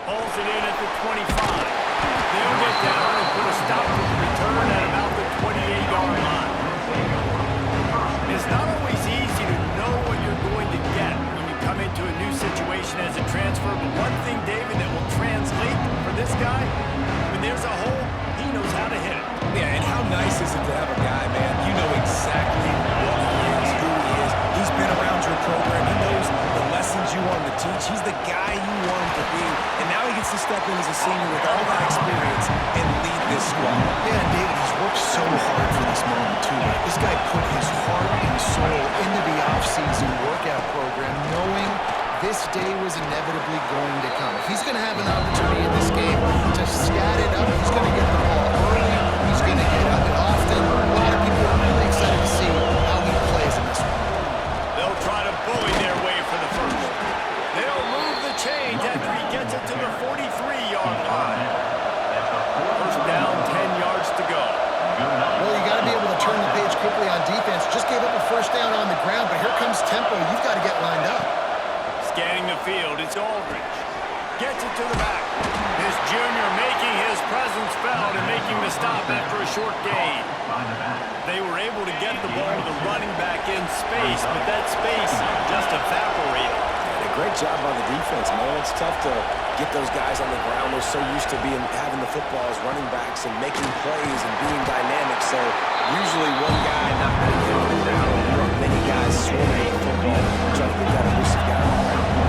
Pulls it in at the 25. They'll get down and put a stop to the return at about the 28-yard line. It's not always easy to know what you're going to get when you come into a new situation as a transfer, but one thing, David, that will translate for this guy, when there's a hole, he knows how to hit it. Yeah, and how nice is it to have a guy, man, you know exactly what he is, who he is. He's been around your program. He knows the lessons you want him to teach. He's the guy you want him to be. And now he gets to step in as a senior with all that experience and lead this squad. Yeah, and David, he's worked so hard for this moment, too. Right? This guy put his heart and soul into the offseason workout program, knowing this day was inevitably going to come. He's going to have an opportunity in this game to scat it up. He's going to get the ball early. He's going to get it often. A lot of people are really excited to see how he plays in this one. They'll try to bully their way for the first. They'll move the chains after he gets it to the 43-yard line. First down, 10 yards to go. Well, you got to be able to turn the page quickly on defense. Just gave up a first down on the ground, but here comes tempo. You've got to get lined up. Scanning the field, it's Aldridge. Gets it to the back. This junior making his presence felt and making the stop after a short gain. They were able to get the ball to the running back in space, but that space just evaporated. Great job on the defense, man. It's tough to get those guys on the ground. They're so used to having the football as running backs and making plays and being dynamic. So usually one guy not going to get on the ground. There are many guys swarming the football trying to get that elusive guy on the ground.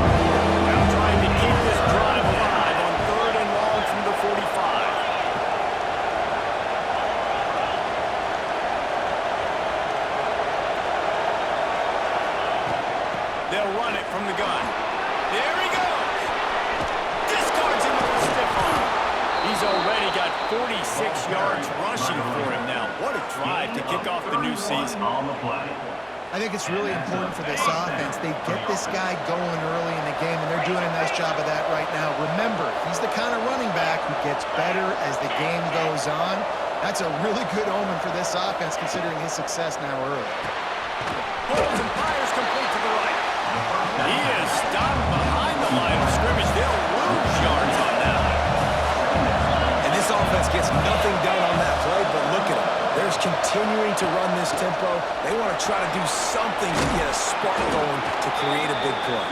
Now trying to keep this drive alive on 3rd and long from the 45. They'll run it from the gun. There he goes. Discards him with a stiff arm. He's already got 46 yards rushing for him now. What a drive to kick off the new season. I think it's really important for this offense. They get this guy going early in the game, and they're doing a nice job of that right now. Remember, he's the kind of running back who gets better as the game goes on. That's a really good omen for this offense, considering his success now early. Pulls and fires complete to the right. He is stopped behind the line of scrimmage. They'll lose yards on that. And this offense gets nothing done on that play, but look at them. They're continuing to run this tempo. They want to try to do something to get a spark going to create a big play.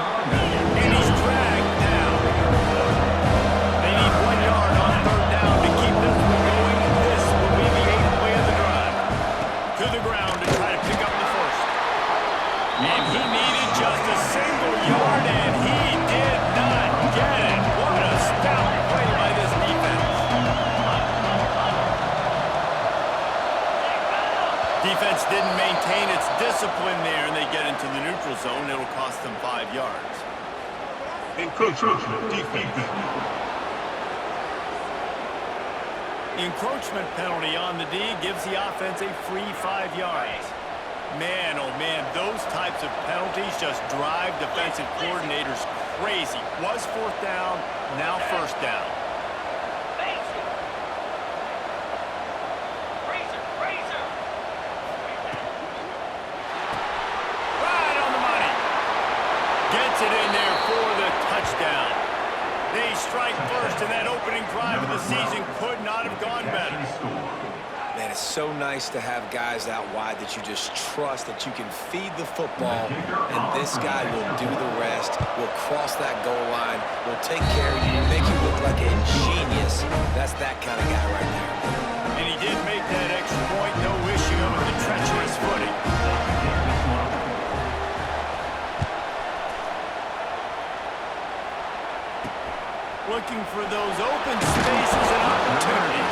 And he's dragged down. They need 1 yard on 3rd down to keep this one going. This will be the 8th play of the drive. To the ground to try to pick up the first. And he needed just a single yard, and he did not get it. What a stout play by this defense. Defense didn't maintain its discipline there, and they get into the neutral zone. It'll cost them 5 yards. Encroachment defense. Encroachment penalty on the D gives the offense a free 5 yards. Man, oh man, those types of penalties just drive defensive coordinators crazy. Was 4th down, now 1st down. Right on the money. Gets it in there for the touchdown. They strike first, and that opening drive of the season could not have gone better. Man, it's so nice to have guys out wide that you just trust that you can feed the football, and this guy will do the rest, will cross that goal line, will take care of you, make you look like a genius. That's that kind of guy right there. And he did make that extra point, no issue with the treacherous footing. Looking for those open spaces and opportunity.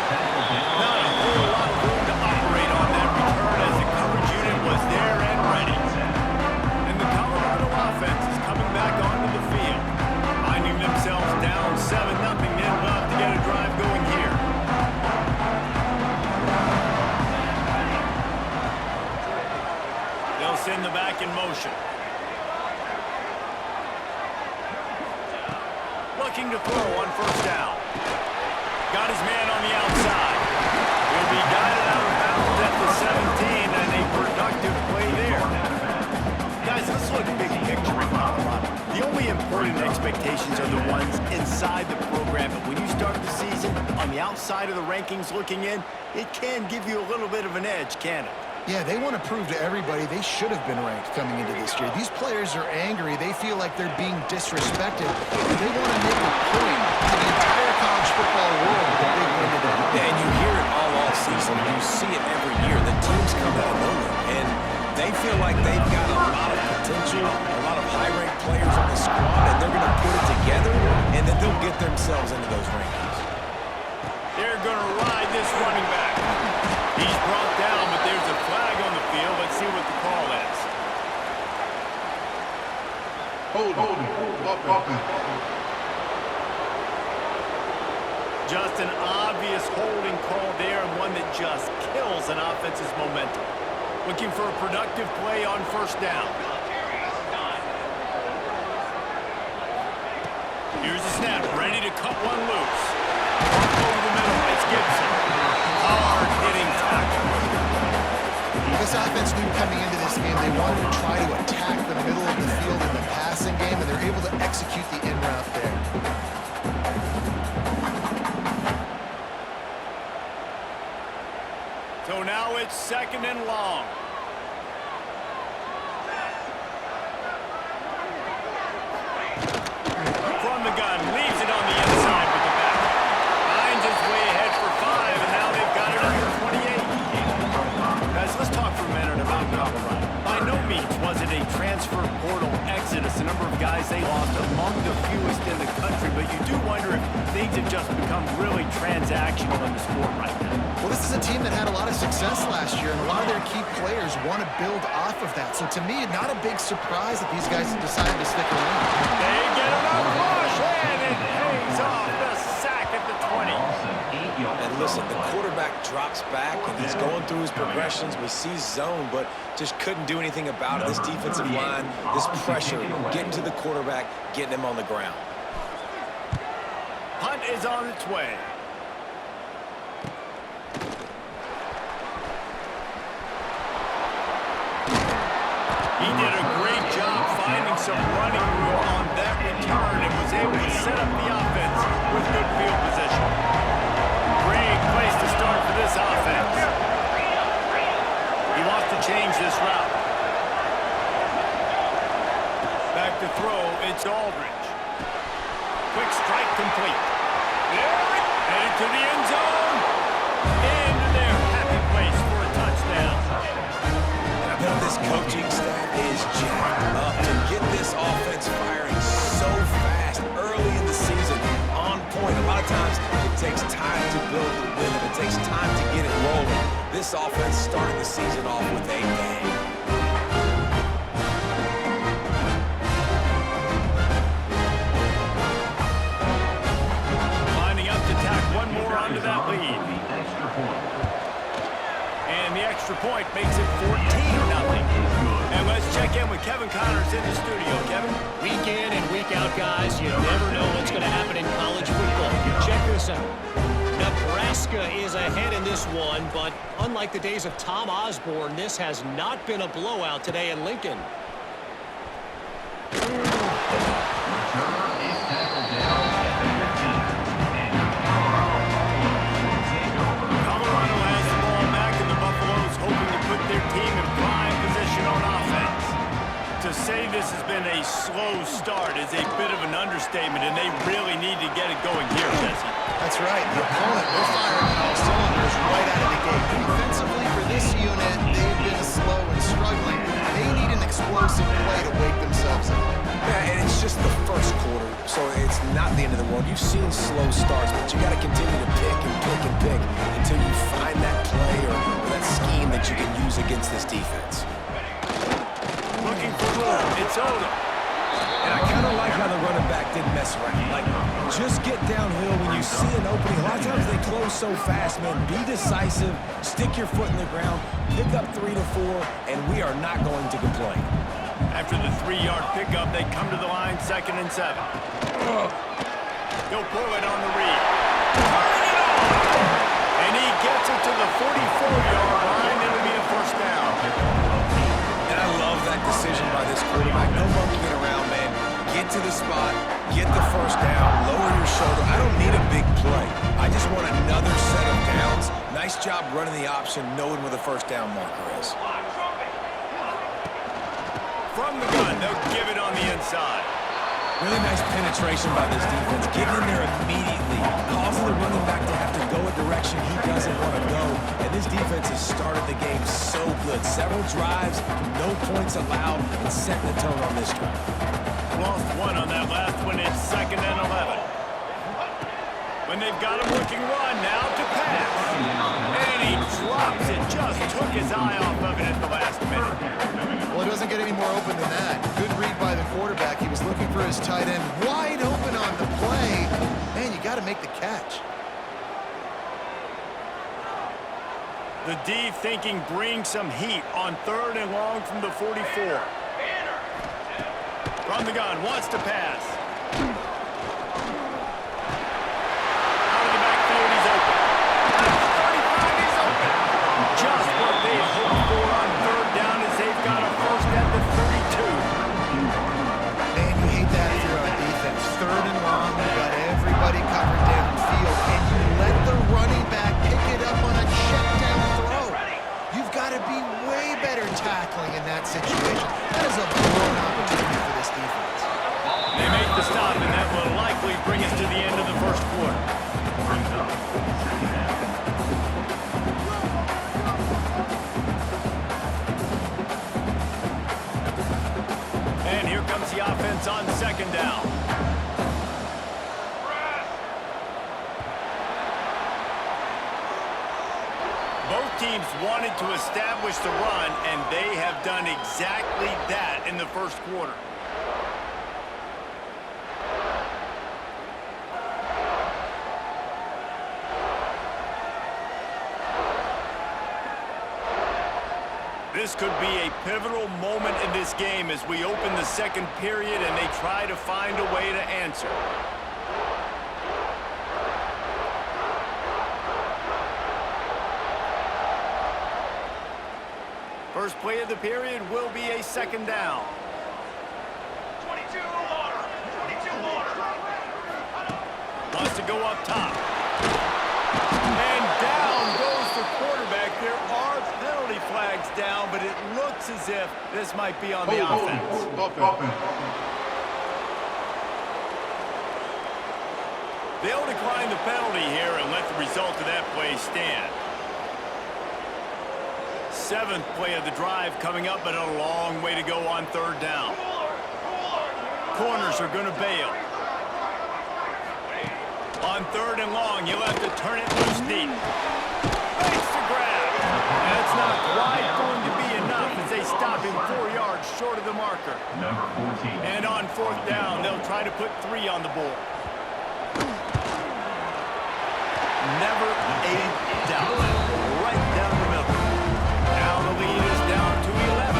Not a whole lot of room to operate on that return as the coverage unit was there and ready. And the Colorado offense is coming back onto the field. Finding themselves down 7-0, then we'll have to get a drive going here. They'll send the back in motion. Looking to throw on 1st down. Got his man on the outside. Will be guided out of bounds at the 17, and a productive play there. Guys, let's look big picture in Colorado. The only really important expectations are the ones inside the program. But when you start the season on the outside of the rankings looking in, it can give you a little bit of an edge, can it? Yeah, they want to prove to everybody they should have been ranked coming into this year. These players are angry. They feel like they're being disrespected. And they want to make a point to the entire college football world with a big win today. Yeah, and you hear it all season. You see it every year. The teams come out of nowhere, and they feel like they've got a lot of potential, a lot of high-ranked players on the squad, and they're going to put it together, and then they'll get themselves into those rankings. They're going to ride this running back. He's brought down, but there's a flag on the field. Let's see what the call is. Just an obvious holding call there, and one that just kills an offense's momentum. Looking for a productive play on first down. Here's the snap, ready to cut one loose. Over the middle, it's Gibson. Hard-hitting tackle. This offense knew coming into this game they wanted to try to attack the middle of the field in the passing game, and they're able to execute the in route there. So now it's 2nd and long. From the gun, leaves it on the inside with the back. Finds his way ahead for 5, and now they've got it under 28. Guys, let's talk for a minute about Colorado. By no means was it a transfer portal exodus. The number of guys they lost among the fewest in the country, but you do wonder if things have just become really transactional in the sport right now. Well, this is a team that had a lot of success last year, and a lot of their key players want to build off of that. So to me, not a big surprise that these guys have decided to stick around. They get enough rush, and it pays off the sack at the 20. And listen, the quarterback drops back, and he's going through his progressions. We see zone, but just couldn't do anything about it. This defensive line, this pressure, getting to the quarterback, getting him on the ground. Punt is on its way. He did a great job finding some running room on that return and was able to set up the offense with good field position. Great place to start for this offense. He wants to change this route. Back to throw, it's Aldridge. Quick strike complete. Headed to the end zone. Into their happy place for a touchdown. I bet this coaching staff is jacked up to get this offense firing so fast early in the season, on point. A lot of times it takes time to build the rhythm. It takes time to get it rolling. This offense started the season off with a bang. Lining up to tack one more onto that lead. And the extra point makes it 14-0. And let's check in with Kevin Connors in the studio. Kevin? Week in and week out, guys, you never know what's going to happen in college football. Check this out. Nebraska is ahead in this one, but unlike the days of Tom Osborne, this has not been a blowout today in Lincoln. Colorado has the ball back, and the Buffaloes hoping to put their team in prime position on offense. To say this has been a slow start is a bit of an understatement, and they really need to get it going here, Jesse. That's right. The opponent, they're firing on all cylinders right out of the gate. Defensively, for this unit, they've been slow and struggling. They need an explosive play to wake themselves up. Yeah, and it's just the first quarter, so it's not the end of the world. You've seen slow starts, but you got to continue to pick and pick and pick until you find that play or that scheme that you can use against this defense. Looking for more. It's Odom. And I kind of like how the running back didn't mess around. Like, just get downhill when you see an opening. A lot of times they close so fast, man. Be decisive, stick your foot in the ground, pick up 3 to 4, and we are not going to complain. After the 3-yard pickup, they come to the line, 2nd and 7. He'll pull it on the read. Turning it on! And he gets it to the 44-yard line. It'll be a first down. And I love that decision by this quarterback. No monkeying around, man. Get to the spot, get the first down, lower your shoulder. I don't need a big play. I just want another set of downs. Nice job running the option, knowing where the first down marker is. From the gun, they'll give it on the inside. Really nice penetration by this defense, getting in there immediately, causing the running back to have to go a direction he doesn't want to go. And this defense has started the game so good. Several drives, no points allowed, and setting the tone on this drive. Lost one on that last one. It's 2nd and 11. When they've got him looking run, now to pass. And he drops it. Just took his eye off of it at the last minute. Well, it doesn't get any more open than that. Good read by the quarterback. He was looking for his tight end wide open on the play. Man, you got to make the catch. The D thinking bring some heat on 3rd and long from the 44. From the gun, wants to pass. Out of the backfield, he's open. At the 35, he's open. Just what they hoped for on 3rd down as they've got a first at the 32. Man, you hate that if you're on defense. 3rd and long, you got everybody covered downfield, and you let the running back pick it up on a check down throw. You've got to be way better tackling in that situation. That is a blown opportunity for this defense. They make the stop, and that will likely bring us to the end of the first quarter. And here comes the offense on 2nd down. Both teams wanted to establish the run, and they have done exactly that in the first quarter. This could be a pivotal moment in this game as we open the 2nd period and they try to find a way to answer. First play of the period will be a 2nd down. 22 order. Wants to go up top. And down goes the quarterback. There are penalty flags down, but it looks as if this might be on the offense. They'll decline the penalty here and let the result of that play stand. 7th play of the drive coming up, but a long way to go on 3rd down. Corners are going to bail. On 3rd and long, you'll have to turn it loose deep. Makes the grab. That's not quite going to be enough as they stop him 4 yards short of the marker. And on 4th down, they'll try to put 3 on the board. Never a doubt. Right down the middle. Now the lead is down to 11.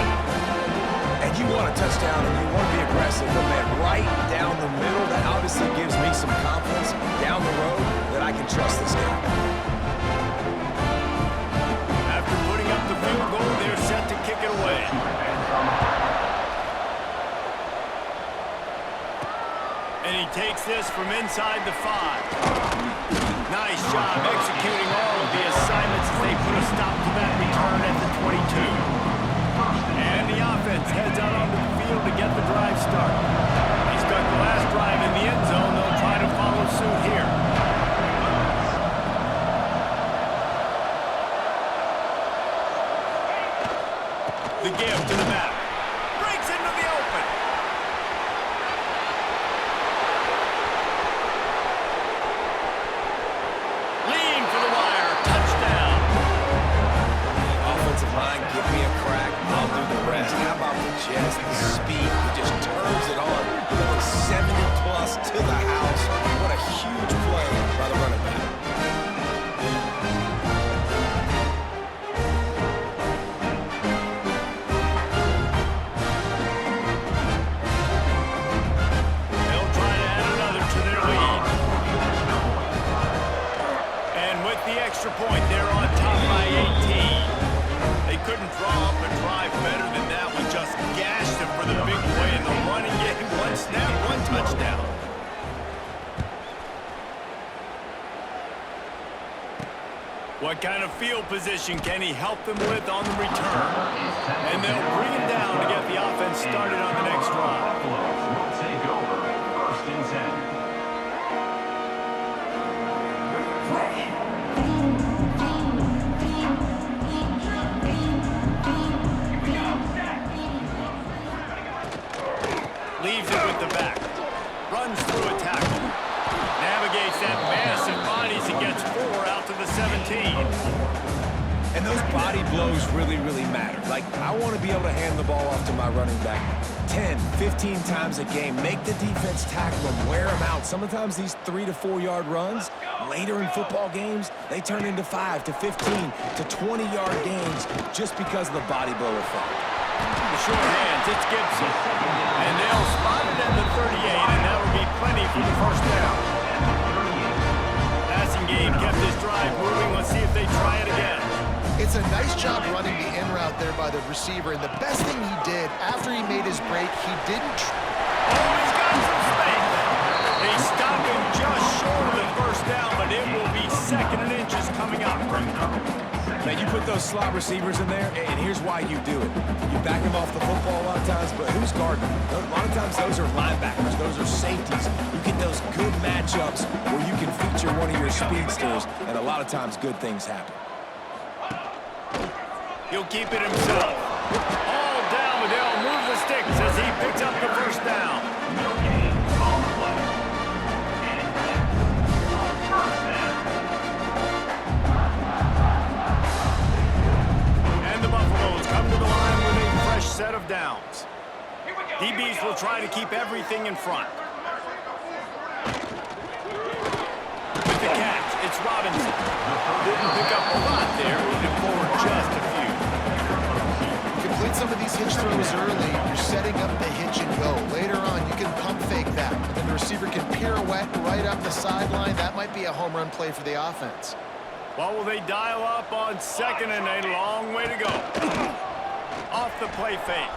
And you want a touchdown and you want to be aggressive, but man, right down the middle, that obviously gives me some confidence down the road that I can trust this guy. After putting up the field goal, they're set to kick it away. And he takes this from inside the 5. Nice job executing all of the assignments as they put a stop to that return at the 22. And the offense heads out onto the field to get the drive started. He stuck the last drive in the end zone. They'll try to follow suit here. The give to the back. Breaks into the open. Lean for the wire. Touchdown. Offensive line, give me a crack. I'll do the rest. How about the Jets? The speed. He just turns it on. Going 70-plus to the house. What a huge play by the running back. They'll try to add another to their lead. And with the extra point, they're on top by 18. They couldn't draw up a drive better than that one. Just gashed them for the big play in the running game. One snap, one What kind of field position can he help them with on the return? And they'll bring him down to get the offense started on the next drive. Will take over 1st and 10. Leaves it with the back. Runs through a tackle. Navigates that mass of bodies and gets 4 out to the 17. And those body blows really, really matter. Like, I want to be able to hand the ball off to my running back 10, 15 times a game. Make the defense tackle them, wear them out. Sometimes these 3 to 4 yard runs, later in football games, they turn into 5 to 15 to 20 yard gains just because of the body blow effect. The short hands, it's Gibson. And they'll spot it at the 38, and that will be plenty for the first down. Passing game kept this drive moving. Let's see if they try it again. It's a nice job running the in route there by the receiver, and the best thing he did after he made his break, he didn't... Oh, he's got some space. They stop him just short of the first down, but it will be 2nd and inches coming up. Man, you put those slot receivers in there, and here's why you do it. You back them off the football a lot of times, but who's guarding them? A lot of times those are linebackers, those are safeties. You get those good matchups where you can feature one of your speedsters, and a lot of times good things happen. He'll keep it himself. All down, but they'll move the sticks as he picks up the first down. And the Buffaloes come to the line with a fresh set of downs. DBs will try to keep everything in front. With the catch, it's Robinson. Didn't pick up a lot there, moving forward just a few. Complete some of these hitch throws early, you're setting up the hitch and go. Later on, you can pump fake that, and then the receiver can pirouette right up the sideline. That might be a home run play for the offense. What will they dial up on 2nd and a long way to go? Off the play fake.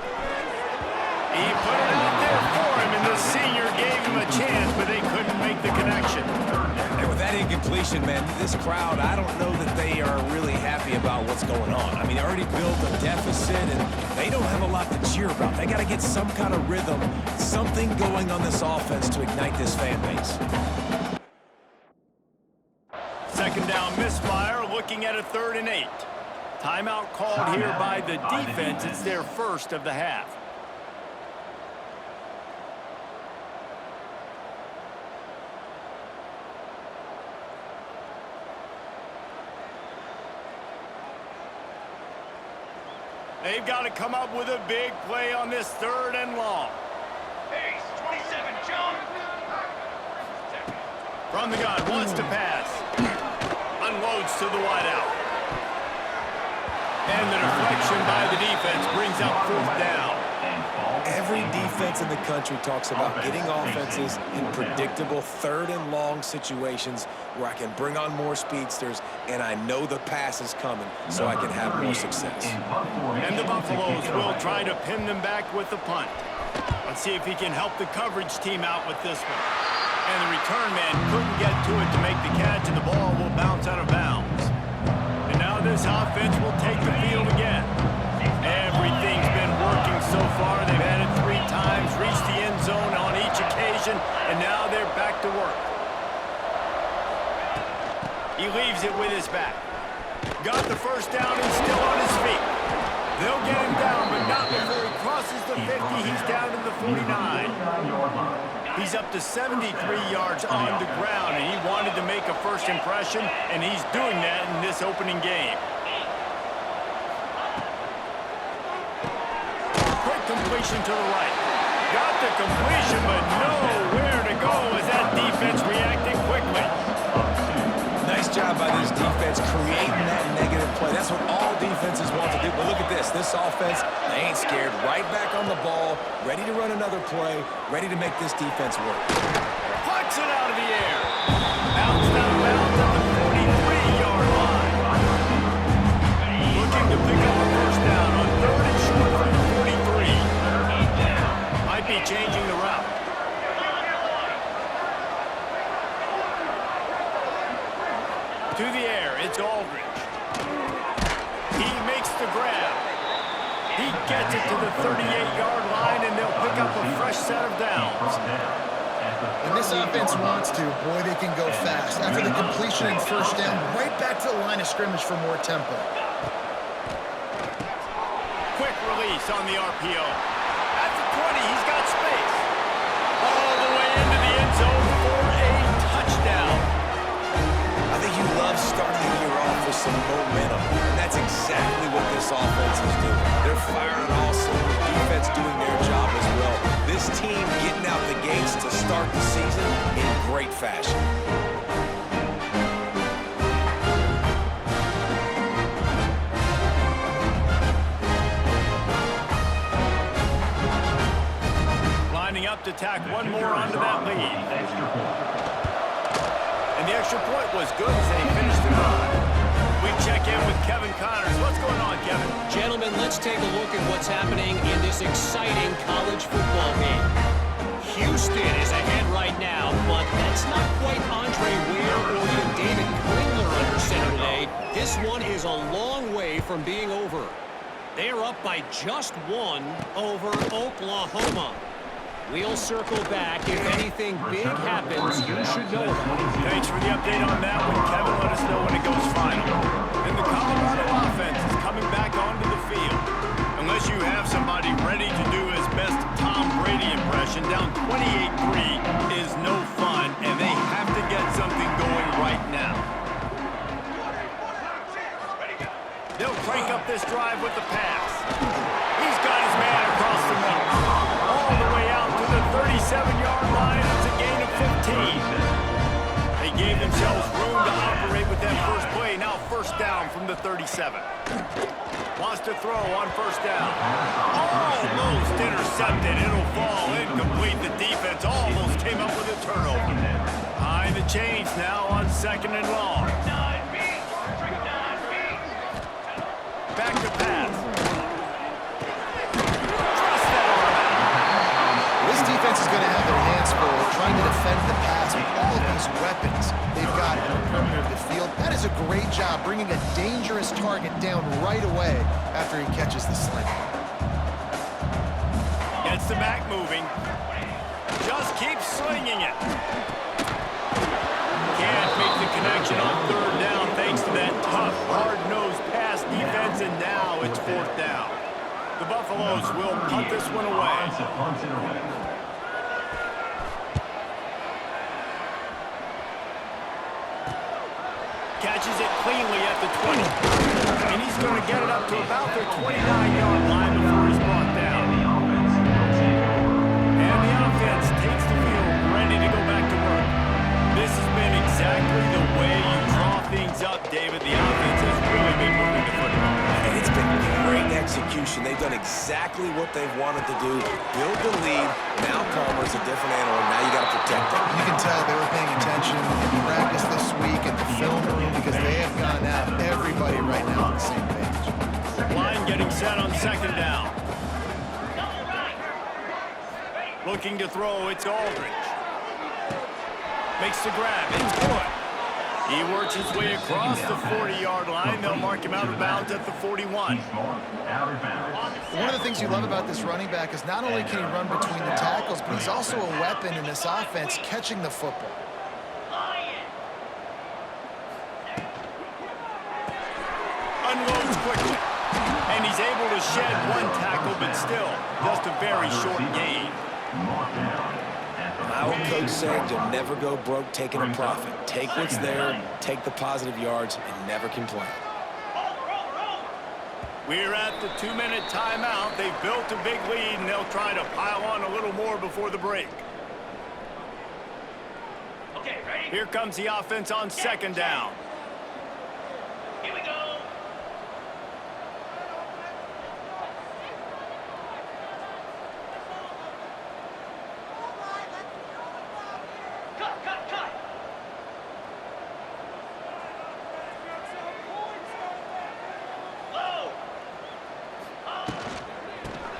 He put it out there for him, and the senior gave him a chance, but they couldn't make the connection. And with that incompletion, man, this crowd, I don't know that they are really happy about what's going on. I mean, they already built a deficit, and they don't have a lot to cheer about. They got to get some kind of rhythm, something going on this offense to ignite this fan base. 2nd down misfire, looking at a 3rd and 8. Timeout called here by the defense. It's their first of the half. They've got to come up with a big play on this 3rd and long. Ace, 27, John. From the gun, wants to pass. Unloads to the wideout. And the deflection by the defense brings up 4th down. Every defense in the country talks about getting offenses in predictable 3rd and long situations where I can bring on more speedsters and I know the pass is coming so I can have more success. And the Buffaloes will try to pin them back with the punt. Let's see if he can help the coverage team out with this one. And the return man couldn't get to it to make the catch, and the ball will bounce out of bounds. And now this offense will take the field again. Everything's been working so far. They've had it 3 times, reached the end zone on each occasion, and now they're back to work. He leaves it with his back. Got the first down and still on his feet. They'll get him down, but not before he crosses the 50. He's down to the 49. He's up to 73 yards on the ground, and he wanted to make a first impression, and he's doing that in this opening game. Quick completion to the right. Got the completion, but nowhere to go as that defense reacted quickly. Nice job by this defense creating that negative play. That's what all defenses want to do. But look at this. This offense, they ain't scared. Right back on the ball, ready to run another play, ready to make this defense work. Puts it out of the air. Bounced out of bounds at the 43-yard line. Looking to pick up a first down on 3rd and short from the 43. Might be changing the route. To the air, it's Aldridge. He makes the grab. He gets it to the 38-yard line, and they'll pick up a fresh set of downs. When this offense wants to, boy, they can go fast. After the completion and first down, right back to the line of scrimmage for more tempo. Quick release on the RPO. At the 20, he's got space. All the way into the end zone for a touchdown. I think you love starting the year off with some momentum, and that's exactly what this offense is doing. They're firing on all cylinders, defense doing their job as well. This team getting out the gates to start the season in great fashion. Lining up to tack one more onto that lead. And the extra point was good as they finished the drive. We check in with Kevin Connors. What's going on, Kevin? Gentlemen, let's take a look at what's happening in this exciting college football game. Houston is ahead right now, but that's not quite Andre Ware or even David Klingler under center today. This one is a long way from being over. They are up by just one over Oklahoma. We'll circle back. If anything big happens, you should know about it. Thanks for the update on that one, Kevin. Let us know when it goes final. And the Colorado offense is coming back onto the field. Unless you have somebody ready to do his best Tom Brady impression, down 28-3 is no fun, and they have to get something going right now. They'll crank up this drive with the pass. He's got his man across the middle. All the way out to the 37-yard line. It's a gain of 15. They gave themselves room to operate with that first play. Now first down from the 37. Wants to throw on first down. Almost intercepted. It'll fall incomplete. The defense almost came up with a turnover. Behind the chains now on second and long. Back to pass. Trust that arm out. This defense is going to have their hands full trying to defend the pass with all of these weapons they've got in the perimeter of the field. That is a great job bringing a dangerous target down right away after he catches the slant. Gets the back moving. Just keeps slinging it. Can't make the connection on third down thanks to that tough, hard-nosed pass defense, and now it's fourth down. The Buffaloes will punt this one away. Catches it cleanly at the 20. And he's going to get it up to about their 29-yard line before he's brought down. And the offense takes the field, ready to go back to work. This has been exactly the way you draw things up, David. The offense has really been moving the football. And it's been great execution. They've done exactly what they've wanted to do. Build the lead. Now Palmer's a different animal. Now you got to protect him. You can tell they were paying attention in practice this week in the film room because they have gone out everybody right now on the same page. Line getting set on second down. Looking to throw, it's Aldridge. Makes the grab, it's good. He works his way across the 40-yard line. They'll mark him out of bounds at the 41. One of the things you love about this running back is not only can he run between the tackles, but he's also a weapon in this offense catching the football. Unloads quickly. And he's able to shed one tackle, but still just a very short gain. My old coach said you'll never go broke taking a profit. Take what's there, take the positive yards, and never complain. We're at the 2-minute timeout. They've built a big lead, and they'll try to pile on a little more before the break. Okay, ready? Here comes the offense on second down. Here we go. Cut. Low.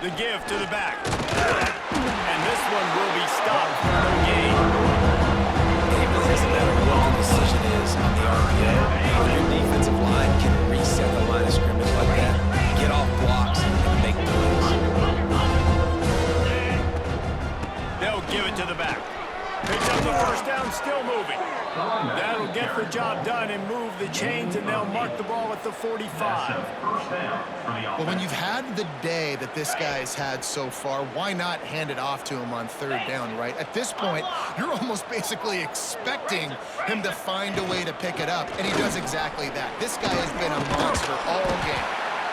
The give to the back. And this one will be stopped for no gain. It really doesn't matter what the decision is on the RPO. the first down, still moving. That'll get the job done and move the chains, and they'll mark the ball at the 45. Well, when you've had the day that this guy's had so far, why not hand it off to him on third down, right? At this point, you're almost basically expecting him to find a way to pick it up, and he does exactly that. This guy has been a monster all game.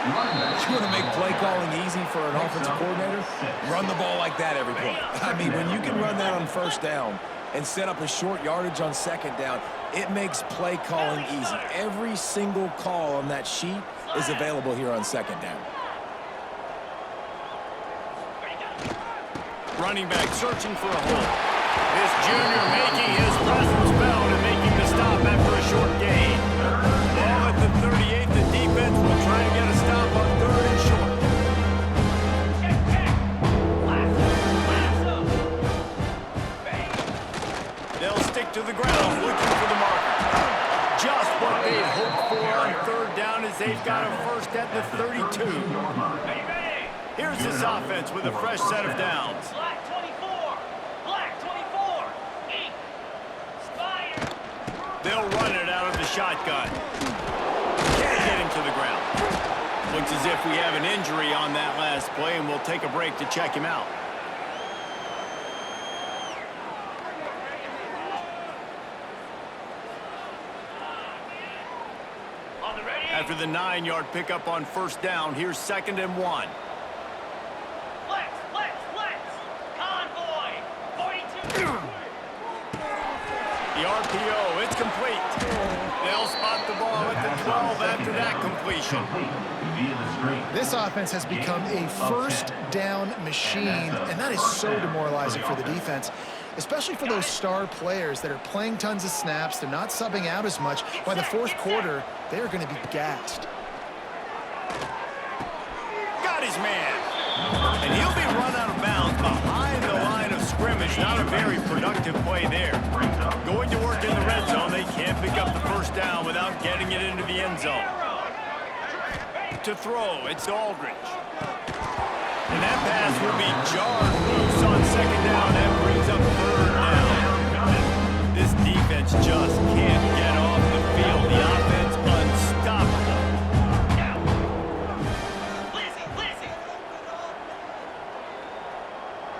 You want to make play calling easy for an offensive coordinator? Run the ball like that every play. I mean, when you can run that on first down and set up a short yardage on second down, it makes play calling easy. Every single call on that sheet is available here on second down. Running back searching for a hole. This junior making his presence felt and making the stop after a short gain. Ball at the 38, the defense will try to get a stop on third and short. They'll stick to the ground looking for the marker. Just what they hoped for on third down as they've got a first at the 32. Here's this offense with a fresh set of downs. Black 24. Black 24. Eat. Spider. They'll run it out of the shotgun. Can't get him to the ground. Looks as if we have an injury on that last play, and we'll take a break to check him out. On the ready. After the 9-yard pickup on first down, here's 2nd and 1. Flex. Convoy. 42. The RPO, it's complete. They'll spot the ball at the 12 after that completion. This offense has become a first down machine, and that is so demoralizing for the defense, especially for those star players that are playing tons of snaps. They're not subbing out as much. By the fourth quarter, they're going to be gassed. Got his man. And he'll be run out of bounds behind the line of scrimmage. Not a very productive play there. Going to work in the red zone, they can't pick up the first down without getting it into the end zone. To throw, it's Aldridge. And that pass will be jarred loose on second down. That brings up third down. This defense just can't get off the field. The offense unstoppable. Lizzie.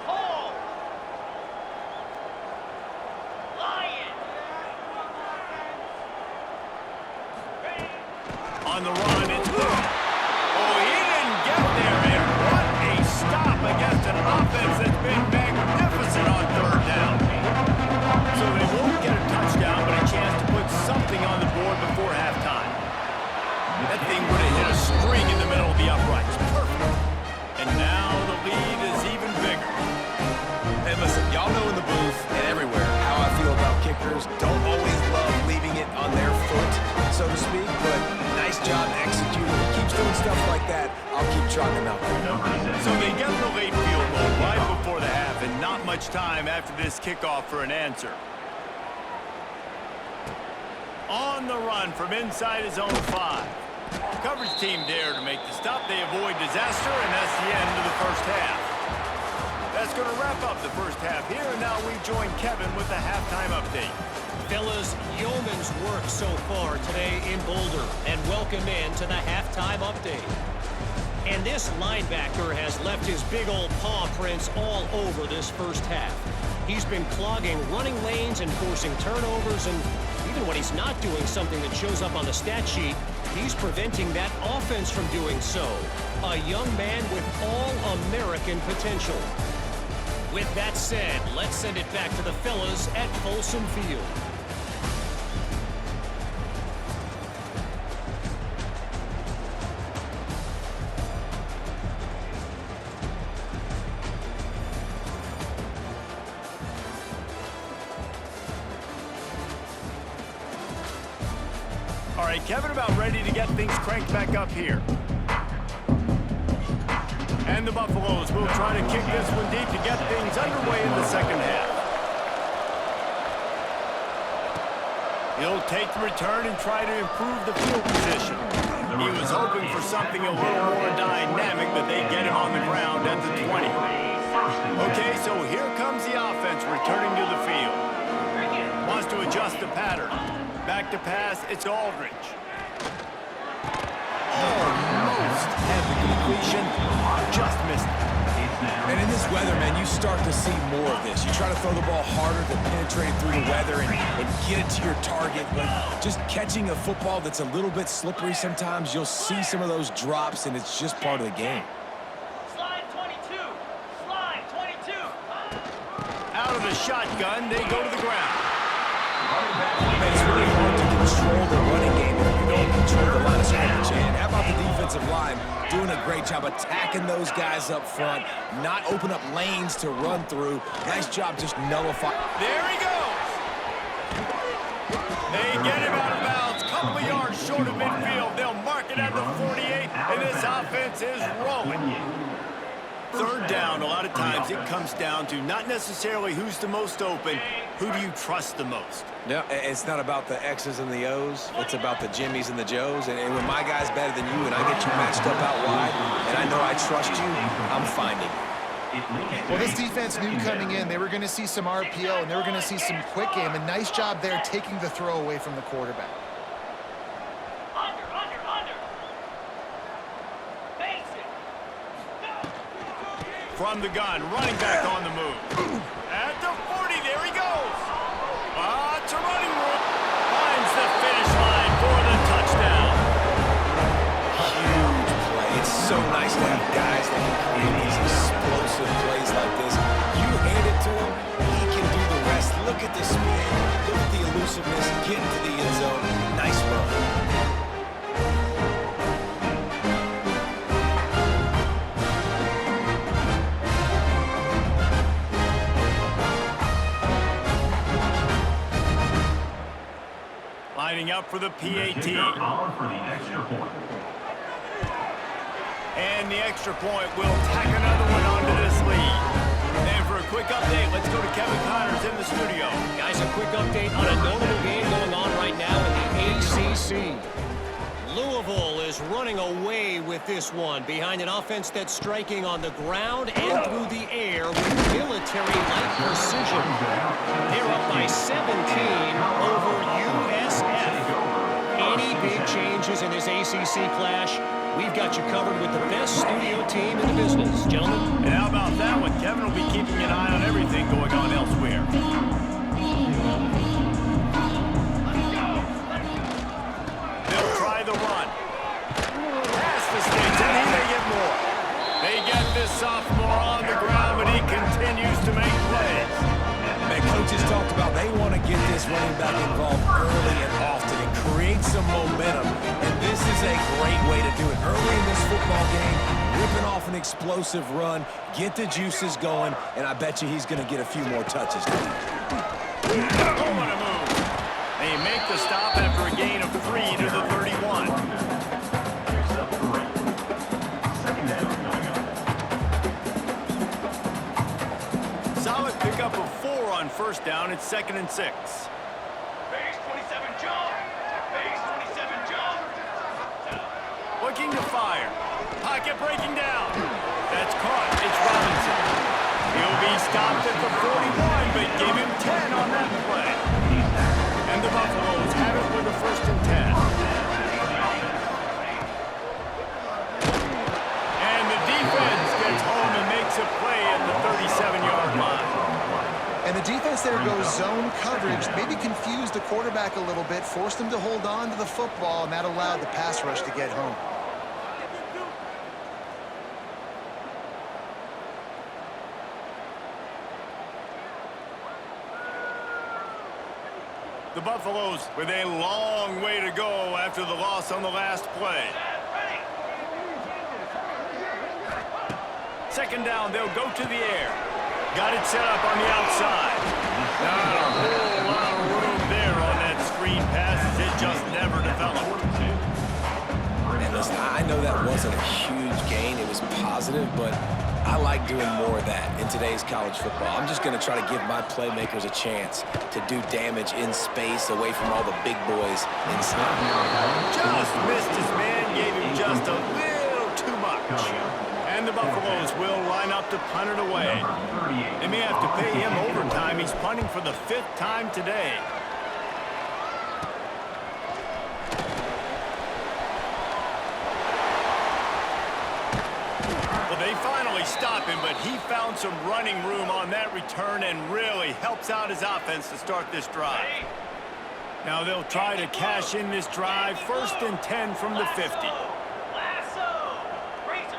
Hole. Lion. On the run, it's Boone. Oh, he didn't get there, and what a stop against an offense that's been magnificent on third down. So they won't get a touchdown, but a chance to put something on the board before halftime. That thing would have hit a string in the middle of the uprights. Perfect. And now the lead is even bigger. Hey, listen, y'all know in the booth and everywhere how I feel about kickers. Don't always love leaving it on their foot, so to speak, but nice job executing. If he keeps doing stuff like that, I'll keep trotting him out there. So they get the late field goal right before the half, and not much time after this kickoff for an answer. On the run from inside his own 5. Coverage team there to make the stop. They avoid disaster, and that's the end of the first half. That's going to wrap up the first half here, and now we join Kevin with the halftime update. Fellas, yeoman's work so far today in Boulder, and welcome in to the halftime update. And this linebacker has left his big old paw prints all over this first half. He's been clogging running lanes and forcing turnovers, and even when he's not doing something that shows up on the stat sheet, he's preventing that offense from doing so. A young man with all-American potential. With that said, let's send it back to the fellas at Folsom Field. All right, Kevin, about ready to get things cranked back up here. And the Buffaloes will try to kick this one deep to get things underway in the second half. He'll take the return and try to improve the field position. He was hoping for something a little more dynamic, but they get him on the ground at the 20. Okay, so here comes the offense returning to the field. pattern. Back to pass, it's Aldridge. Almost had the completion, just missed it. And in this weather, man, you start to see more of this. You try to throw the ball harder to penetrate through the weather and get it to your target. But just catching a football that's a little bit slippery sometimes, you'll see some of those drops, and it's just part of the game. Slide 22. Slide 22. Out of the shotgun, they go to the ground. Man, it's really hard to control the running game if you don't control the line of scrimmage. And how about the defensive line doing a great job attacking those guys up front, not open up lanes to run through. Nice job just nullifying. There he goes. They get him out of bounds. Couple of yards short of midfield. They'll mark it at the 48, and this offense is rolling. Third down, a lot of times it comes down to not necessarily who's the most open, who do you trust the most? No, it's not about the X's and the O's. It's about the Jimmies and the Joes. And when my guy's better than you and I get you matched up out wide and I know I trust you, I'm finding you. Well, this defense knew coming in they were going to see some RPO and they were going to see some quick game. A nice job there taking the throw away from the quarterback. Under. Basic. From the gun, running back on the move. At the 40, there he goes. To running room. Finds the finish line for the touchdown. Huge play. It's so nice to have guys that can create these explosive plays like this. You hand it to him, he can do the rest. Look at the speed. Look at the elusiveness. Get into the end zone. Nice run. Lining up for the PAT. And the extra point will tack another one onto this lead. And for a quick update, let's go to Kevin Connors in the studio. Guys, a quick update on a notable game going on right now in the ACC. Louisville is running away with this one behind an offense that's striking on the ground and through the air with military-like precision. They're up by 17 over USF. Any big changes in this ACC clash, we've got you covered with the best studio team in the business, gentlemen. And how about that one? Kevin will be keeping an eye on everything going on elsewhere. They'll try the run. Pass the sticks, and he may get more. They get this sophomore on the ground, but he continues to make plays. Man, coaches talked about they want to get this running back involved early and often and create some momentum. And this is a great way to do it. Early in this football game, ripping off an explosive run, get the juices going, and I bet you he's going to get a few more touches. Oh, what a move. They make the stop after a gain of 3 to the 31. Solid pickup of 4 on first down. It's 2nd and 6. Base 27 jump. Base 27 jump. Looking to fire. Pocket breaking down. That's caught. It's Robinson. He'll be stopped at the 41, but give him 10 on that play. And the Buffaloes have it with a 1st and 10. And the defense gets home and makes a play at the 37-yard line. And the defense there goes zone coverage, maybe confused the quarterback a little bit, forced him to hold on to the football, and that allowed the pass rush to get home. The Buffaloes with a long way to go after the loss on the last play. 2nd down, they'll go to the air. Got it set up on the outside. Not a whole lot of room there on that screen pass as it just never developed. And listen, I know that wasn't a huge gain. It was positive, but I like doing more of that in today's college football. I'm just going to try to give my playmakers a chance to do damage in space away from all the big boys inside. Just missed his man, gave him just a little too much. And the Buffaloes will line up to punt it away. They may have to pay him overtime. He's punting for the 5th time today. stop him, but he found some running room on that return and really helps out his offense to start this drive. Now they'll try to cash in this drive. 1st and 10 from the 50. Lasso! Razor!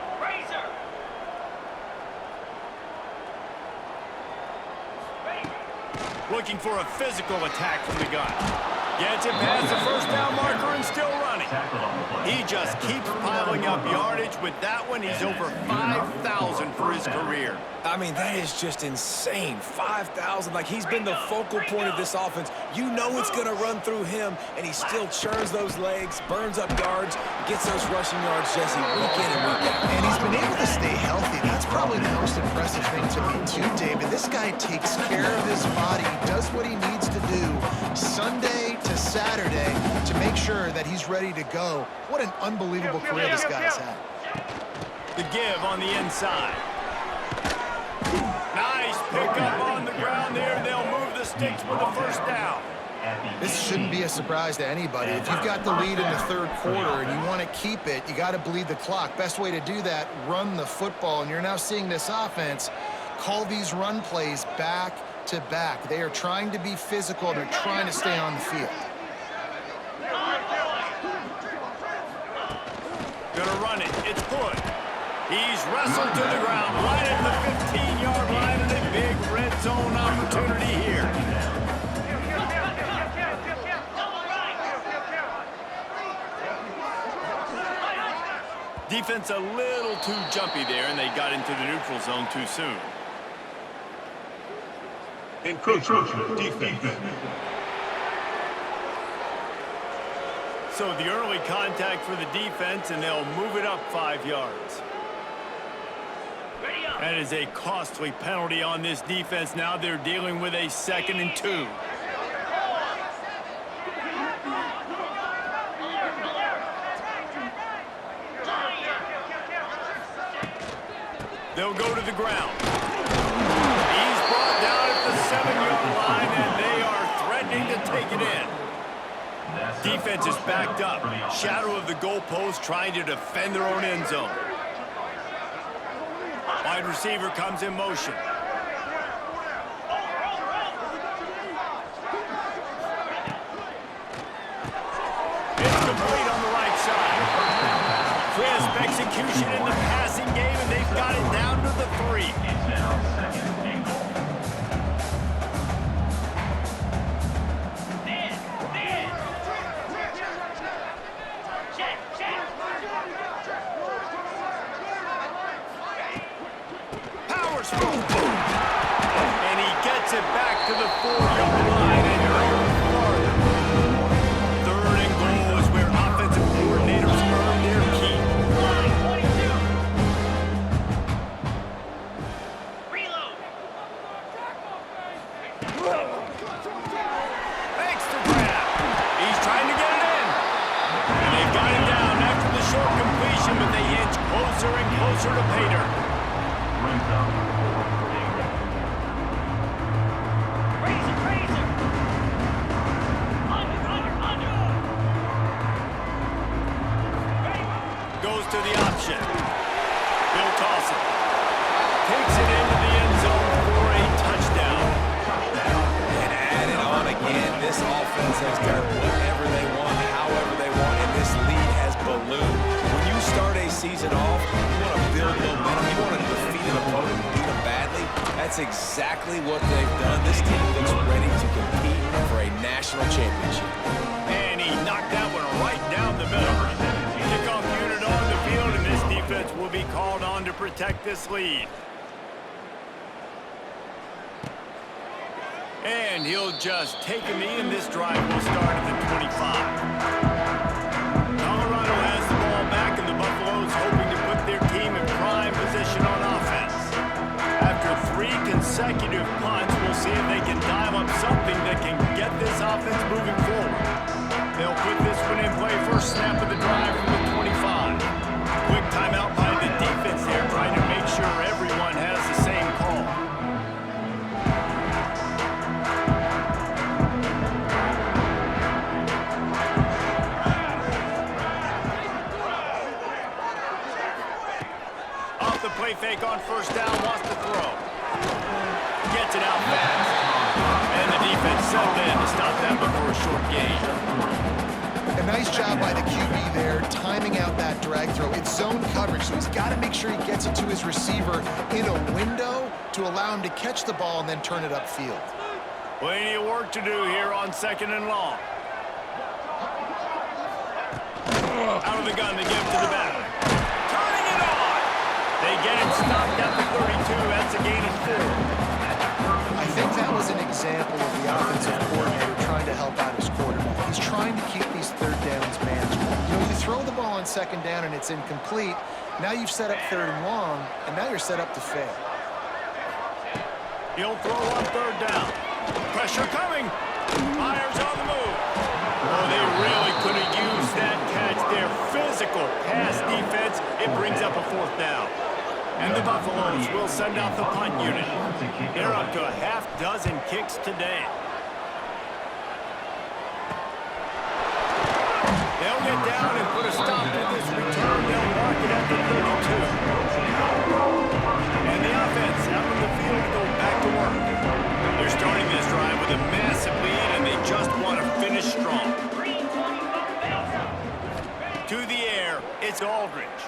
Looking for a physical attack from the gun. Gets it past the first down marker and still running. He just keeps piling up yardage. With that one, he's over 5,000 for his career. I mean, that is just insane. 5,000. Like, he's been the focal point of this offense. You know it's going to run through him, and he still churns those legs, burns up yards, gets those rushing yards, Jesse, week in and week out. And he's been able to stay healthy. That's probably the most impressive thing to me, too, David. This guy takes care of his body, does what he needs to do Sunday to Saturday to make sure that he's ready to go. What an unbelievable career this guy has had. The give on the inside. Nice pickup on the ground there. They'll move the sticks with the 1st down. This shouldn't be a surprise to anybody. If you've got the lead in the 3rd quarter and you want to keep it, you got to bleed the clock. Best way to do that, run the football. And you're now seeing this offense call these run plays back to back. They are trying to be physical. They're trying to stay on the field. Gonna run it. It's good. He's wrestled to the ground right at the 15-yard line, and a big red zone opportunity here. Defense a little too jumpy there, and they got into the neutral zone too soon. Encroachment defense. So the early contact for the defense, and they'll move it up 5 yards. That is a costly penalty on this defense. Now they're dealing with a 2nd and 2. They'll go to the ground. He's brought down at the 7-yard line, and they are threatening to take it in. Defense is backed up. Shadow of the goalpost, trying to defend their own end zone. Wide receiver comes in motion. It's complete on the right side. Crisp execution in the passing game, and they've got it down to the 3. Powers through. And he gets it back to the 4-yard line and goes farther. 3rd and goal is where offensive coordinators earn their keep. Reload. Makes the grab. He's trying to get it in. And they've got him down after the short completion, but they inch closer and closer to pay dirt. Razor. Under. Goes to the option. He'll toss it. Takes it into the end zone for a touchdown. And add it on again. This offense has got whatever they want, however they want, and this lead has ballooned. When you start a season off, you want to build momentum. You want to defeat an opponent and beat them badly. That's exactly what they've done. This team looks ready to compete for a national championship. And he knocked that one right down the middle. Kickoff unit on the field, and this defense will be called on to protect this lead. And he'll just take a knee, and this drive will start at the 25. Colorado has the ball back, and the Buffaloes hoping to put their team in prime position on offense. After 3 consecutive punts, we'll see if they can dial up something that can get this offense moving forward. They'll put this one in play. First snap of the drive from the 25. Quick timeout by the defense there, trying to make sure everyone has the same call. Off the play fake on 1st grab, but for a short gain. A nice job by the QB there, timing out that drag throw. It's zone coverage, so he's got to make sure he gets it to his receiver in a window to allow him to catch the ball and then turn it upfield. Plenty of work to do here on 2nd and long. Out of the gun, they give it to the back. Turning it on! They get it stopped at the 32. That's a gain of 4. I think that was an example of the offensive coordinator trying to help out his quarterback. He's trying to keep these third downs manageable. You know, you throw the ball on 2nd down and it's incomplete. Now you've set up 3rd and long, and now you're set up to fail. He'll throw on 3rd down. Pressure coming. Fires on the move. Oh, they really could have used that catch. Their physical pass defense, it brings up a 4th down. And the Buffaloes will send out the punt unit. They're up to a half dozen kicks today. They'll get down and put a stop to this return. They'll mark it at the 32. And the offense out on the field go back to work. They're starting this drive with a massive lead, and they just want to finish strong. To the air, it's Aldridge.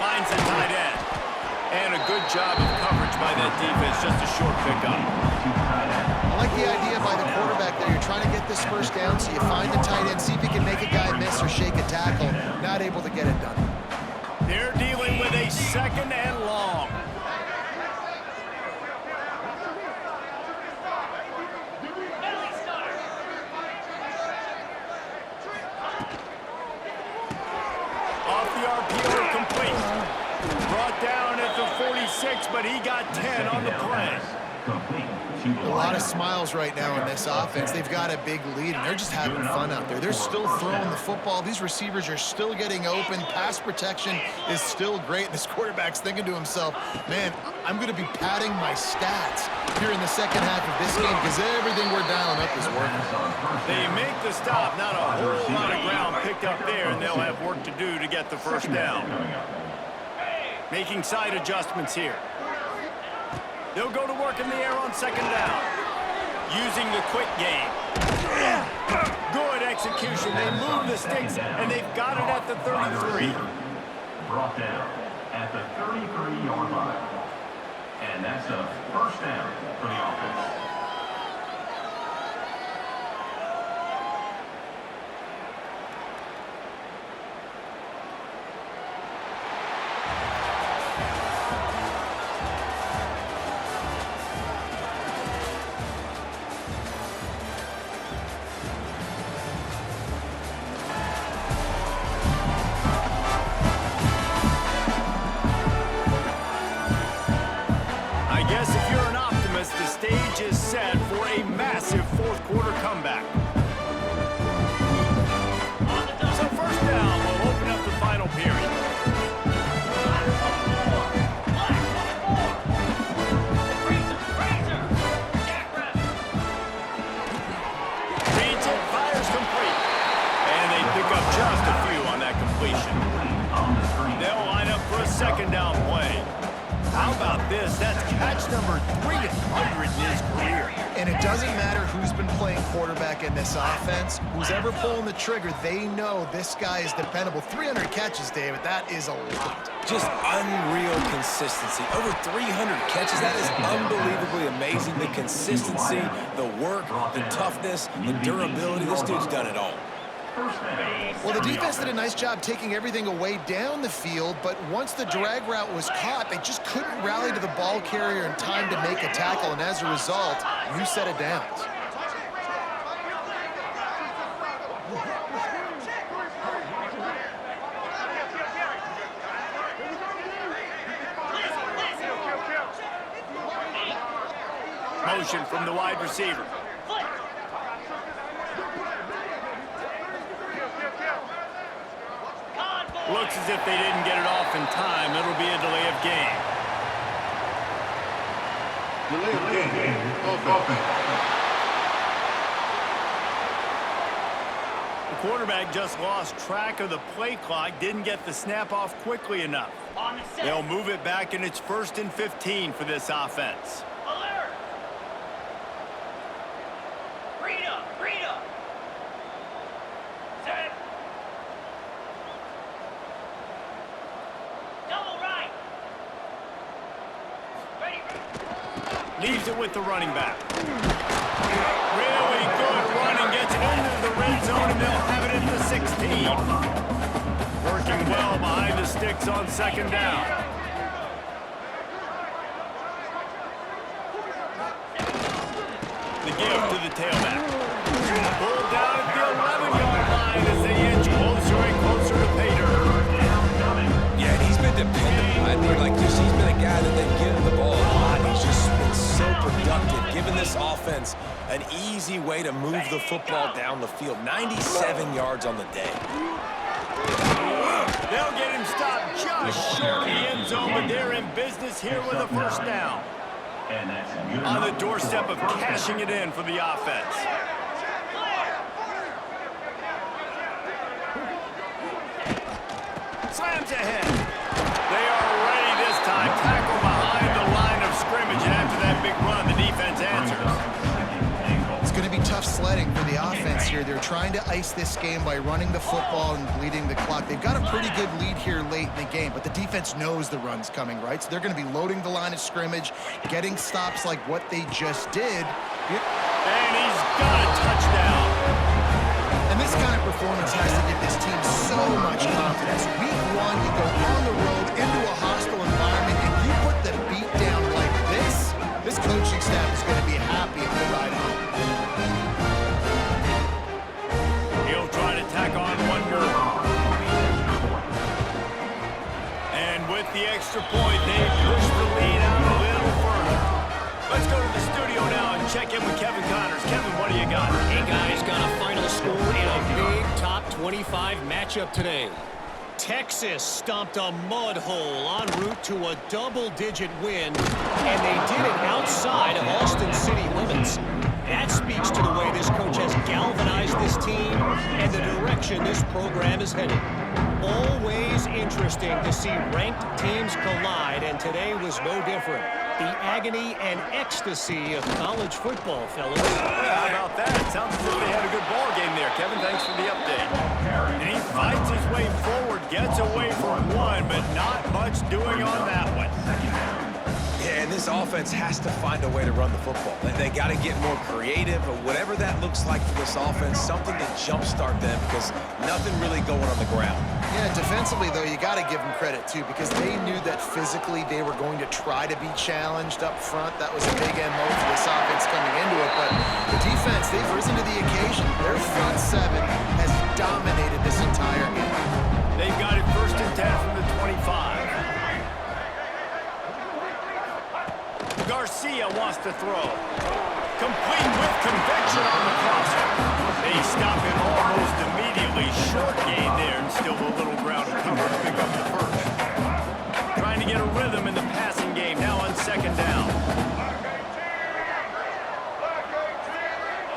Finds the tight end. And a good job of coverage by that defense, just a short pickup. I like the idea by the quarterback there. You're trying to get this 1st down, so you find the tight end, see if you can make a guy miss or shake a tackle. Not able to get it done. They're dealing with a 2nd and long. Off the RPO, complete. Brought down at the 46, but he got 10 on the play. A lot of smiles right now in this offense. They've got a big lead, and they're just having fun out there. They're still throwing the football. These receivers are still getting open. Pass protection is still great. And this quarterback's thinking to himself, man, I'm going to be padding my stats here in the 2nd half of this game because everything we're dialing up is working. They make the stop. Not a whole lot of ground picked up there, and they'll have work to do to get the 1st down. Making side adjustments here. They'll go to work in the air on 2nd down. Using the quick game. Good execution. They move the sticks, and they've got it at the 33. Brought down at the 33-yard line. And that's a 1st down for the offense. The stage is set for a massive 4th quarter comeback. So 1st down will open up the final period. Reads it, fires complete. And they pick up just a few on that completion. They'll line up for a 2nd down play. How about this? That's catch number 300 in his career. And it doesn't matter who's been playing quarterback in this offense. Who's ever pulling the trigger, they know this guy is dependable. 300 catches, David, that is a lot. Just unreal consistency. Over 300 catches. That is unbelievably amazing. The consistency, the work, the toughness, the durability. This dude's done it all. Well, the defense did a nice job taking everything away down the field, but once the drag route was caught, they just couldn't rally to the ball carrier in time to make a tackle, and as a result, you set it down. Motion from the wide receiver. Looks as if they didn't get it off in time. It'll be a delay of game. Delay of game. Offense. The quarterback just lost track of the play clock, didn't get the snap off quickly enough. On the set. They'll move it back, and it's 1st and 15 for this offense. Alert. Freedom. Leaves it with the running back. Really good run and gets it into the red zone, and they'll have it at the 16. Working well behind the sticks on second down. The give to the tailback. Pulled down at the 11-yard line as they inch closer and closer to pay dirt. Yeah, and he's been dependable. I mean, like, he's been a guy that they've given the ball a lot. He's just been so productive, giving this offense an easy way to move the football down the field. 97 yards on the day. They'll get him stopped just short of the end zone, but they're in business here with a first down. On the doorstep of cashing it in for the offense. Slams ahead. They are ready this time. Tackle behind the line of scrimmage, and after that big run, the defense answers. It's going to be tough sledding for the offense here. They're trying to ice this game by running the football and bleeding the clock. They've got a pretty good lead here late in the game, but the defense knows the run's coming, right? So they're going to be loading the line of scrimmage, getting stops like what they just did. And he's got a touchdown. And this kind of performance has to give this team so much confidence. Week one, you go on the road into a hostile environment, and you put the beat down like this, this coaching staff is going to be happy on the ride home. He'll try to tack on one more. And with the extra point, they push the lead out a little further. Let's go to the studio now and check in with Kevin Connors. Kevin, what do you got? Hey, guys, got a final score in a big top 25 matchup today. Texas stomped a mud hole en route to a double-digit win, and they did it outside of Austin city limits. That speaks to the way this coach has galvanized this team and the direction this program is headed. Always interesting to see ranked teams collide, and today was no different. The agony and ecstasy of college football, fellas. How about that? It sounds as if they had a good ball game there. Kevin, thanks for the update. And he fights his way forward, gets away from one, but not much doing on that one. Yeah, and this offense has to find a way to run the football. They got to get more creative, or whatever that looks like for this offense, something to jumpstart them, because nothing really going on the ground. Yeah, defensively, though, you got to give them credit, too, because they knew that physically they were going to try to be challenged up front. That was a big MO for this offense coming into it. But the defense, they've risen to the occasion. Their front seven has dominated this entire game. They've got it 1st and 10 from the 25. Garcia wants to throw. Complete with conviction on the crosser. They stop him almost immediately. Short gain there, and still a little ground to cover to pick up the first. Trying to get a rhythm in the passing game, now on second down.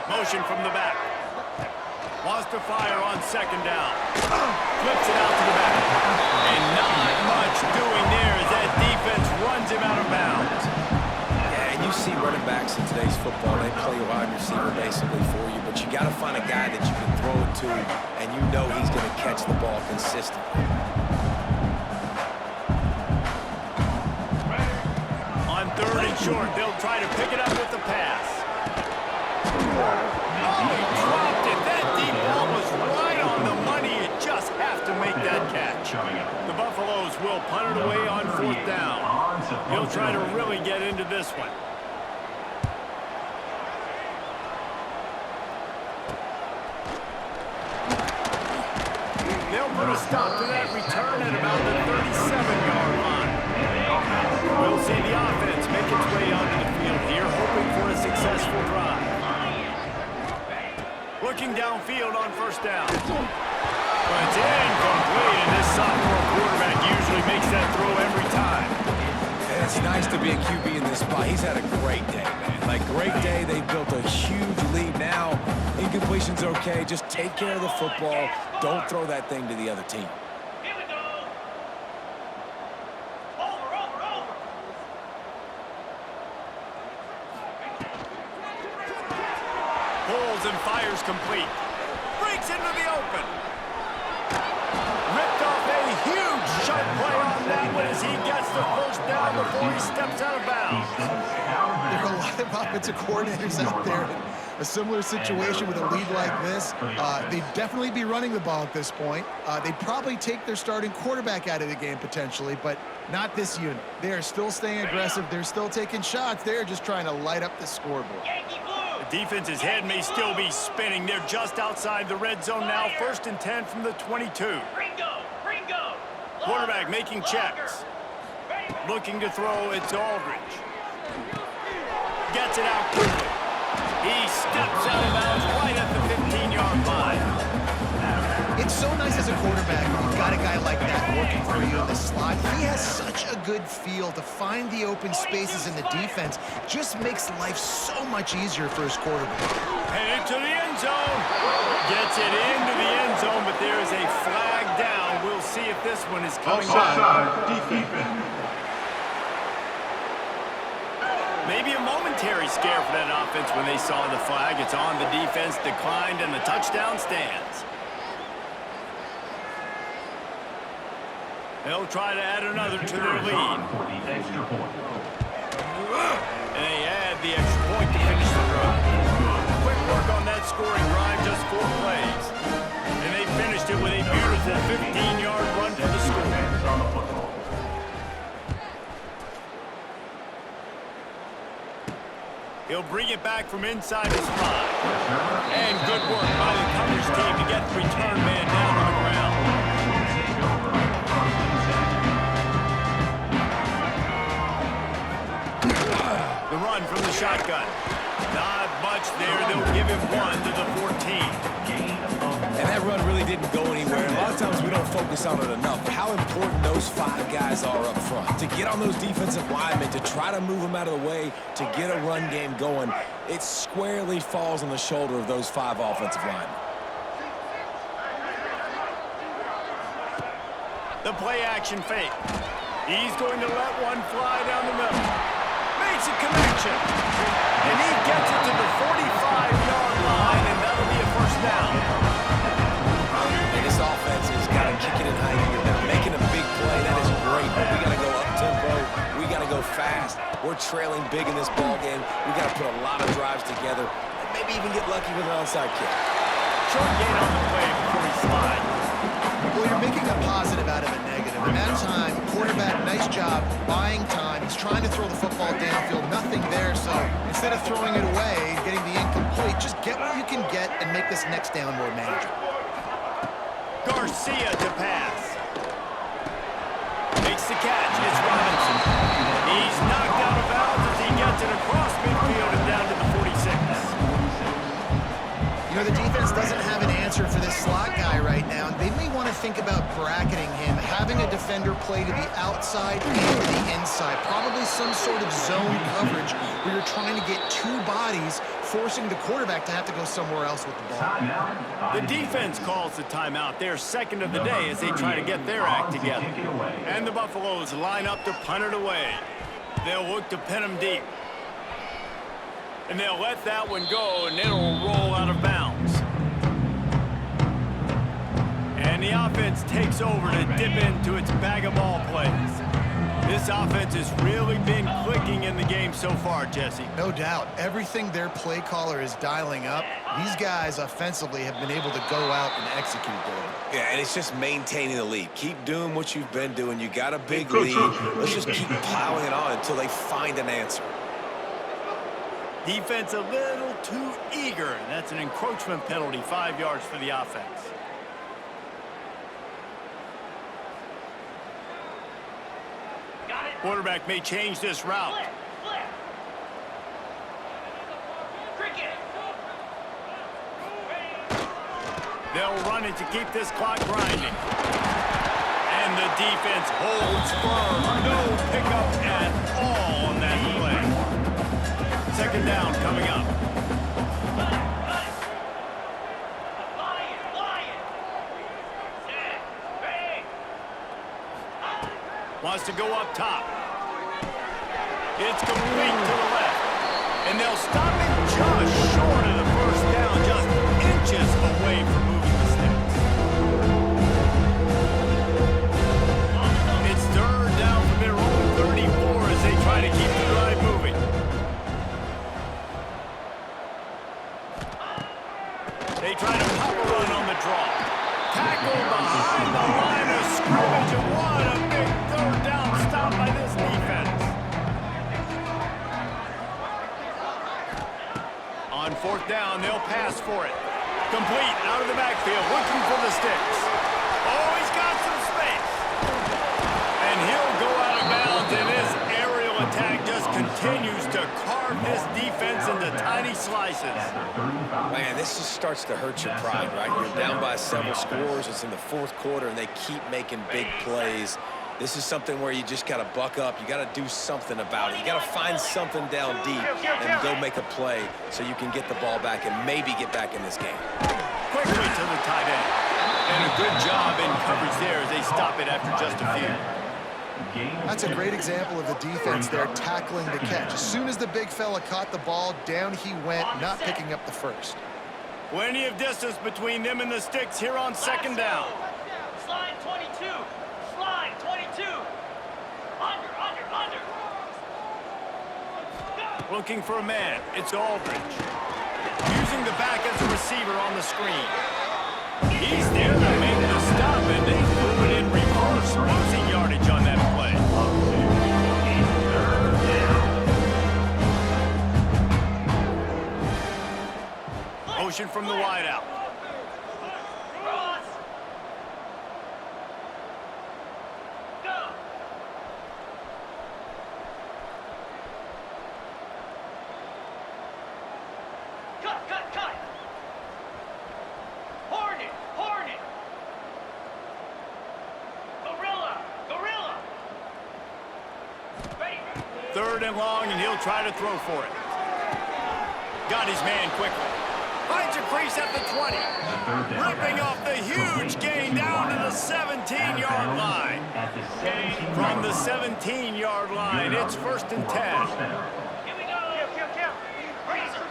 Motion from the back. Wants to fire on second down. Flips it out to the back. And not much doing there as that defense runs him out of bounds. You see running backs in today's football, they play wide receiver basically for you, but you got to find a guy that you can throw it to, and you know he's going to catch the ball consistently. On 3rd and short, they'll try to pick it up with the pass. Oh, he dropped it. That deep ball was right on the money. You just have to make that catch. The Buffaloes will punt it away on 4th down. He'll try to really get into this one. They'll put a stop to that return at about the 37-yard line. We'll see the offense make its way onto the field here, hoping for a successful drive. Looking downfield on 1st down. But it's incomplete, and this sophomore quarterback usually makes that throw every time. And it's nice to be a QB in this spot. He's had a great day, man. Like, great day. They built a huge lead. Now, incompletion's okay. Just take care of the football. Don't throw that thing to the other team. Here we go. Over. Pulls and fires complete. Breaks into the open. Ripped off a huge shot play on that one as he gets the first down before he steps out of bounds. There are a lot of offensive coordinators out there in a similar situation with a lead like this. They'd definitely be running the ball at this point. They'd probably take their starting quarterback out of the game potentially, but not this unit. They are still staying aggressive. They're still taking shots. They're just trying to light up the scoreboard. The defense's head may still be spinning. They're just outside the red zone now. 1st and 10 from the 22. Quarterback making checks. Looking to throw, it's Aldridge. Gets it out quickly. He steps out of bounds right at the 15-yard line. It's so nice as a quarterback when you've got a guy like that working for you in the slot. He has such a good feel to find the open spaces in the defense. Just makes life so much easier for his quarterback. Headed to the end zone. Gets it into the end zone, but there is a flag down. We'll see if this one is coming back. Offside, defense. Maybe a momentary scare for that offense when they saw the flag. It's on, the defense declined, and the touchdown stands. They'll try to add another to their lead. And they add the extra point to finish the drive. Quick work on that scoring drive, just 4 plays. And they finished it with a beautiful 15-yard run for the score. He'll bring it back from inside his 5. And good work by the coverage team to get the return man down on the ground. The run from the shotgun. Not much there. They'll give him 1 to the 14. And that run really didn't go anywhere. A lot of times we don't focus on it enough, but how important those 5 guys are up front. To get on those defensive linemen, to try to move them out of the way, to get a run game going, it squarely falls on the shoulder of those 5 offensive linemen. The play action fake. He's going to let one fly down the middle. Makes a connection. And he gets it to the 45-yard line, and that'll be a first down. And this offense has got to kick it in high gear now. Making a big play, that is great, but we got to go up-tempo. We got to go fast. We're trailing big in this ball game. We got to put a lot of drives together and maybe even get lucky with an onside kick. Short gain on the play before he slides. Well, you're making a positive out of a negative. In that time, quarterback, nice job, buying time. He's trying to throw the football downfield. Nothing there, so instead of throwing it away, getting the incomplete, just get what you can get and make this next down more manageable. Garcia to pass. Makes the catch. It's Robinson. He's knocked out of bounds as he gets it across midfield and down to the 46. You know, the defense doesn't have an answer for this slot guy right now. They may want to think about bracketing him, having a defender play to the outside and to the inside. Probably some sort of zone coverage where you're trying to get 2 bodies, forcing the quarterback to have to go somewhere else with the ball. The defense calls the timeout. They're second of the day as they try to get their act together. And the Buffaloes line up to punt it away. They'll look to pin him deep. And they'll let that one go, and it'll roll out of bounds. And the offense takes over to dip into its bag of ball plays. This offense has really been clicking in the game so far, Jesse. No doubt. Everything their play caller is dialing up, these guys offensively have been able to go out and execute there. Yeah, and it's just maintaining the lead. Keep doing what you've been doing. You got a big lead. Let's just keep plowing it on until they find an answer. Defense a little too eager. And that's an encroachment penalty, 5 yards for the offense. Quarterback may change this route. They'll run it to keep this clock grinding. And the defense holds firm. No pickup at all on that play. Second down coming up. Wants to go up top. It's complete to the left. And they'll stop him just short of the first down, just inches away from moving the sticks. It's 3rd trying to pop a run on the draw. Tackle behind the line of scrimmage, and what a big third down stop by this defense. On fourth down, they'll pass for it. Complete, out of the backfield, looking for the sticks. Oh, he's got some space. And he'll go out of bounds, and this aerial attack just continues to carve this defense into tiny slices. Man, this just starts to hurt your pride, right? You're down by several scores. It's in the fourth quarter, and they keep making big plays. This is something where you just got to buck up. You got to do something about it. You got to find something down deep and go make a play so you can get the ball back and maybe get back in this game. Quickly to the tight end. And a good job in coverage there as they stop it after just a few. That's a great example of the defense there tackling the catch. As soon as the big fella caught the ball, down he went, not picking up the first. Plenty of distance between them and the sticks here on second down. Slide 22. Slide 22. Under. Looking for a man. It's Aldridge. Using the back as a receiver on the screen. He's there to make the stop, and they threw it in reverse, losing yardage on that play. Motion from the wideout. Cross. Go. Cut. Hornet. Gorilla. Ready. Third and long, and he'll try to throw for it. Got his man quickly. Finds a crease at the 20. Ripping off the huge gain down to the 17-yard line. From the 17-yard line, it's first and 10. Here we go. Razor.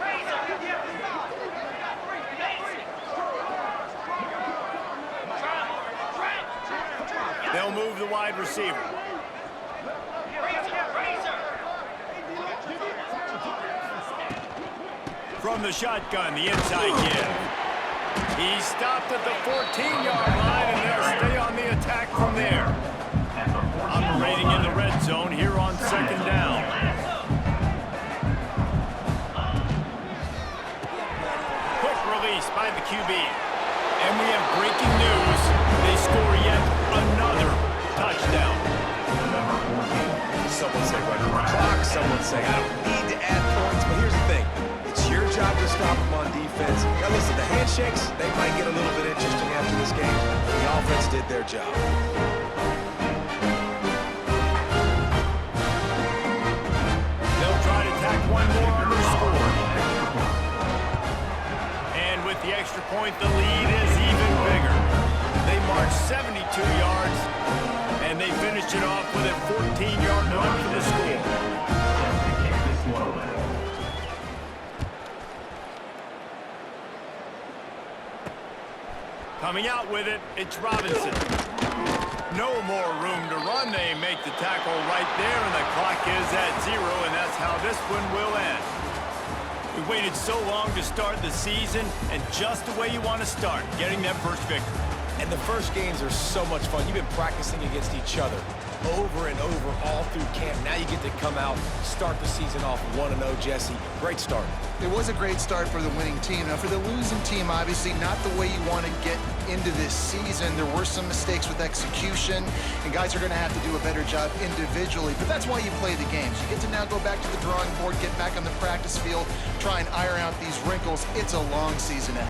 They'll move the wide receiver. Razor. From the shotgun, the inside give. He stopped at the 14-yard line, and they'll stay on the attack from there. Operating in the red zone here on second down. Quick release by the QB. And we have breaking news. They score yet another touchdown. Someone say run the clock. Someone say I don't need to add points. But here's the thing. It's your job to stop them on defense. Now listen, the handshakes, they might get a little bit interesting after this game. The offense did their job. They'll try to tack one more on their score. And with the extra point, the lead is even bigger. They march 72 yards, and they finished it off with a 14-yard run for the score. Coming out with it, it's Robinson. No more room to run. They make the tackle right there, and the clock is at 0, and that's how this one will end. We waited so long to start the season, and just the way you want to start, getting that first victory. And the first games are so much fun. You've been practicing against each other over and over all through camp. Now you get to come out, start the season off 1-0, Jesse. Great start. It was a great start for the winning team. Now, for the losing team, obviously not the way you want to get into this season. There were some mistakes with execution, and guys are going to have to do a better job individually. But that's why you play the games. You get to now go back to the drawing board, get back on the practice field, try and iron out these wrinkles. It's a long season ahead.